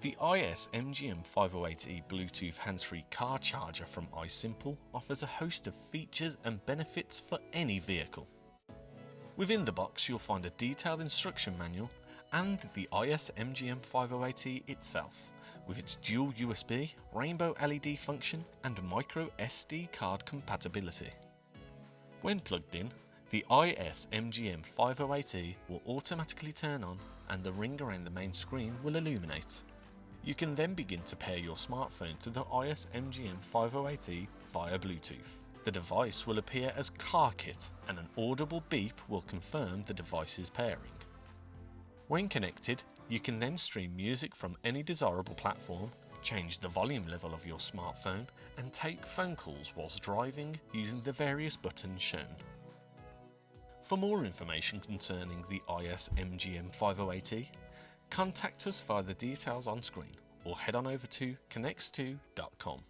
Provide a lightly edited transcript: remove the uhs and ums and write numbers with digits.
The ISMGM508E Bluetooth hands-free car charger from iSimple offers a host of features and benefits for any vehicle. Within the box you'll find a detailed instruction manual and the ISMGM508E itself, with its dual USB, rainbow LED function and micro SD card compatibility. When plugged in, the ISMGM508E will automatically turn on and the ring around the main screen will illuminate. You can then begin to pair your smartphone to the ISMGM508E via Bluetooth. The device will appear as Car Kit and an audible beep will confirm the device's pairing. When connected, you can then stream music from any desirable platform, change the volume level of your smartphone and take phone calls whilst driving using the various buttons shown. For more information concerning the ISMGM508E, contact us via the details on screen or head on over to connex2.com.